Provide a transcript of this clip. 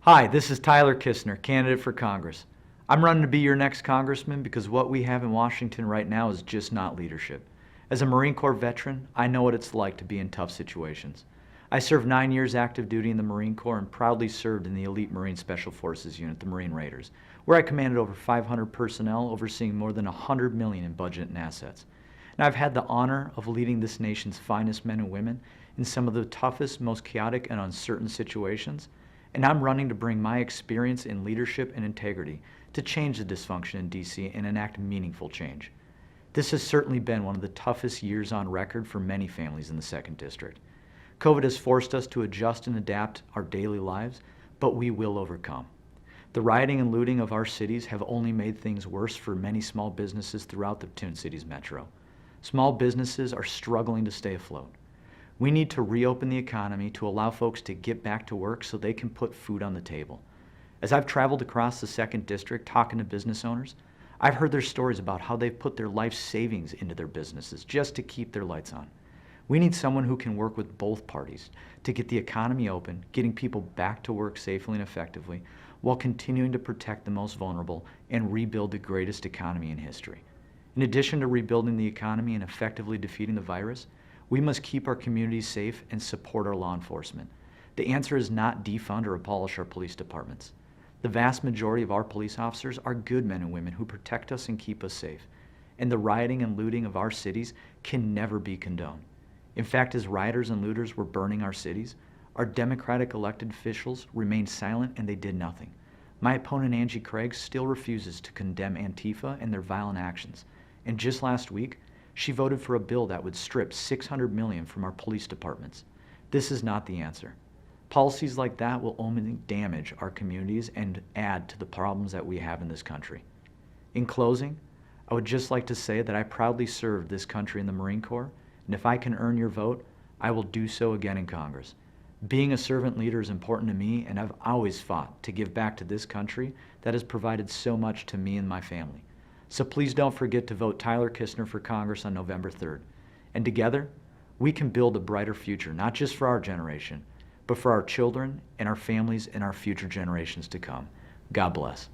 Hi, this is Tyler Kistner, candidate for Congress. I'm running to be your next congressman because what we have in Washington right now is just not leadership. As a Marine Corps veteran, I know what it's like to be in tough situations. I served 9 years active duty in the Marine Corps and proudly served in the elite Marine Special Forces unit, the Marine Raiders, where I commanded over 500 personnel, overseeing more than $100 million in budget and assets. And I've had the honor of leading this nation's finest men and women in some of the toughest, most chaotic and uncertain situations. And I'm running to bring my experience in leadership and integrity to change the dysfunction in D.C. and enact meaningful change. This has certainly been one of the toughest years on record for many families in the 2nd District. COVID has forced us to adjust and adapt our daily lives, but we will overcome. The rioting and looting of our cities have only made things worse for many small businesses throughout the Twin Cities metro. Small businesses are struggling to stay afloat. We need to reopen the economy to allow folks to get back to work so they can put food on the table. As I've traveled across the 2nd District talking to business owners, I've heard their stories about how they've put their life savings into their businesses just to keep their lights on. We need someone who can work with both parties to get the economy open, getting people back to work safely and effectively, while continuing to protect the most vulnerable and rebuild the greatest economy in history. In addition to rebuilding the economy and effectively defeating the virus, we must keep our communities safe and support our law enforcement. The answer is not defund or abolish our police departments. The vast majority of our police officers are good men and women who protect us and keep us safe. And the rioting and looting of our cities can never be condoned. In fact, as rioters and looters were burning our cities, our Democratic elected officials remained silent and they did nothing. My opponent Angie Craig still refuses to condemn Antifa and their violent actions. And just last week, she voted for a bill that would strip $600 million from our police departments. This is not the answer. Policies like that will only damage our communities and add to the problems that we have in this country. In closing, I would just like to say that I proudly served this country in the Marine Corps, and if I can earn your vote, I will do so again in Congress. Being a servant leader is important to me, and I've always fought to give back to this country that has provided so much to me and my family. So please don't forget to vote Tyler Kistner for Congress on November 3rd. And together, we can build a brighter future, not just for our generation, but for our children and our families and our future generations to come. God bless.